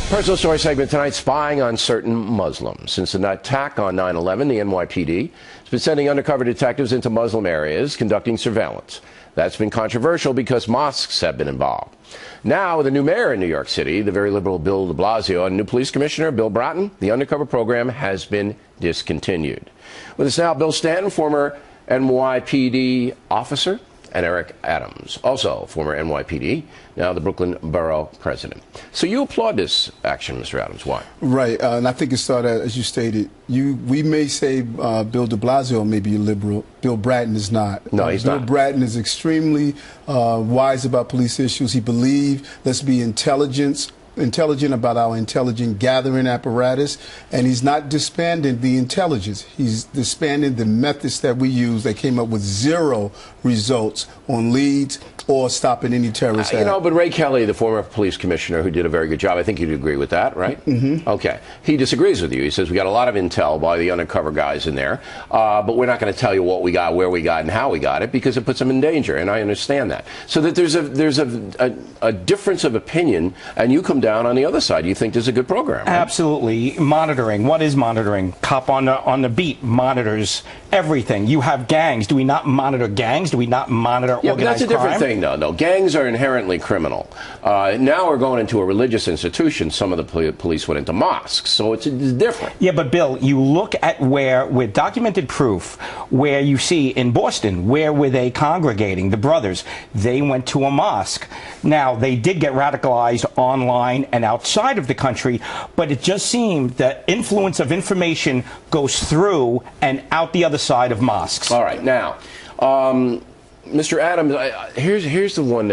Personal story segment tonight, spying on certain Muslims. Since the attack on 9/11, the NYPD has been sending undercover detectives into Muslim areas conducting surveillance. That's been controversial because mosques have been involved. Now, with a new mayor in New York City, the very liberal Bill de Blasio, and new police commissioner Bill Bratton, the undercover program has been discontinued. With us now, Bill Stanton, former NYPD officer, and Eric Adams, also former NYPD, now the Brooklyn Borough president. So you applaud this action, Mr. Adams. Why? Right, and I think it started, as you stated, we may say Bill de Blasio may be a liberal. Bill Bratton is not. No, he's not. Bill Bratton is extremely wise about police issues. He believes, let's be intelligent about our intelligent gathering apparatus, and he's not disbanding the intelligence. He's disbanding the methods that we use that came up with zero results on leads or stopping any terrorist act. You know, but Ray Kelly, the former police commissioner, who did a very good job, I think you'd agree with that, right? Mm-hmm. Okay. He disagrees with you. He says we got a lot of intel by the undercover guys in there, but we're not going to tell you what we got, where we got, and how we got it because it puts them in danger, and I understand that. So that there's a difference of opinion, and you come down on the other side. You think this is a good program, right? Absolutely. Monitoring. What is monitoring? Cop on the beat monitors everything. You have gangs. Do we not monitor gangs? Do we not monitor organized crime? Yeah, but that's a different thing, though. No, gangs are inherently criminal. Now we're going into a religious institution. Some of the police went into mosques, so it's different. Yeah, but Bill, you look at with documented proof, where you see in Boston, where were they congregating? The brothers, they went to a mosque. Now, they did get radicalized online and outside of the country, but it just seemed that influence of information goes through and out the other side of mosques. All right, now, Mr. Adams, here's the one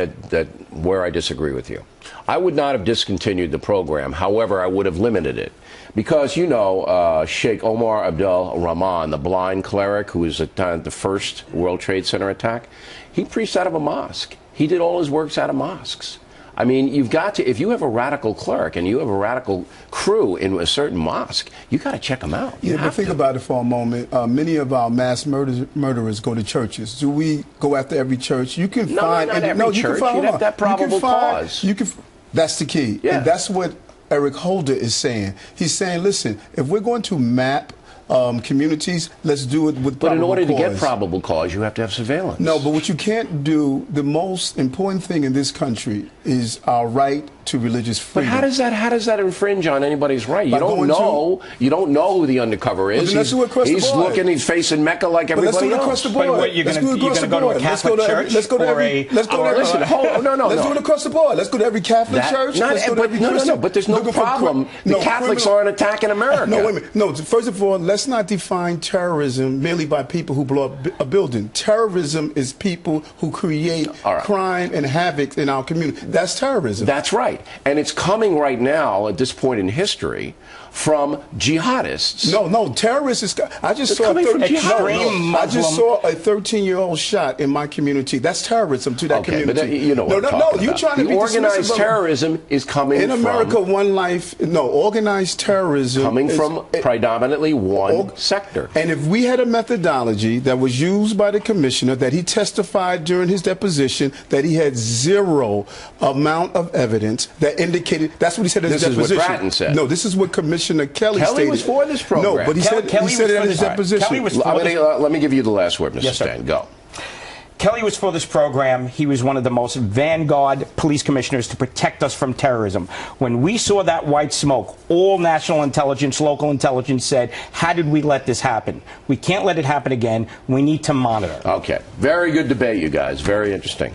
where I disagree with you. I would not have discontinued the program. However, I would have limited it. Because, you know, Sheikh Omar Abdel Rahman, the blind cleric who was at the first World Trade Center attack, he preached out of a mosque. He did all his works out of mosques. I mean, you've got to, if you have a radical cleric and you have a radical crew in a certain mosque, you got to check them out. Yeah, but think about it for a moment. Many of our mass murderers go to churches. Do we go after every church? You can find not every church. You'd have that probable cause. That's the key. Yeah. And that's what Eric Holder is saying. He's saying, listen, if we're going to map communities, let's do it with probable cause. But in order to get probable cause, you have to have surveillance. No, but what you can't do, the most important thing in this country is our right to religious freedom. But how does that infringe on anybody's right? You don't know who the undercover is. Well, he's looking, he's facing Mecca like everybody else. Across the board. But what, you're going to go to a Catholic church? Let's go to every. Let's go to every. Listen, let's do it across the board. Let's go to every Catholic church. But there's no problem. The Catholics aren't attacking America. No, wait a minute. No, first of all, let's not define terrorism merely by people who blow up a building. Terrorism is people who create crime and havoc in our community. That's terrorism. That's right. And it's coming right now at this point in history from jihadists. No, terrorists is. I just saw a 13-year-old shot in my community. That's terrorism to that community. But you know what I'm talking about. Trying to be organized terrorism is coming in America. One life. No, organized terrorism coming from predominantly one sector. And if we had a methodology that was used by the commissioner, that he testified during his deposition, that he had zero amount of evidence that indicated. That's what he said in his deposition. This is what Bratton said. No, this is what Commissioner Kelly stated. Was for this program. No, but he said it in his deposition. Let me give you the last word, Mr. Stan. Go. Kelly was for this program. He was one of the most vanguard police commissioners to protect us from terrorism. When we saw that white smoke, all national intelligence, local intelligence said, how did we let this happen? We can't let it happen again. We need to monitor. Okay. Very good debate, you guys. Very interesting.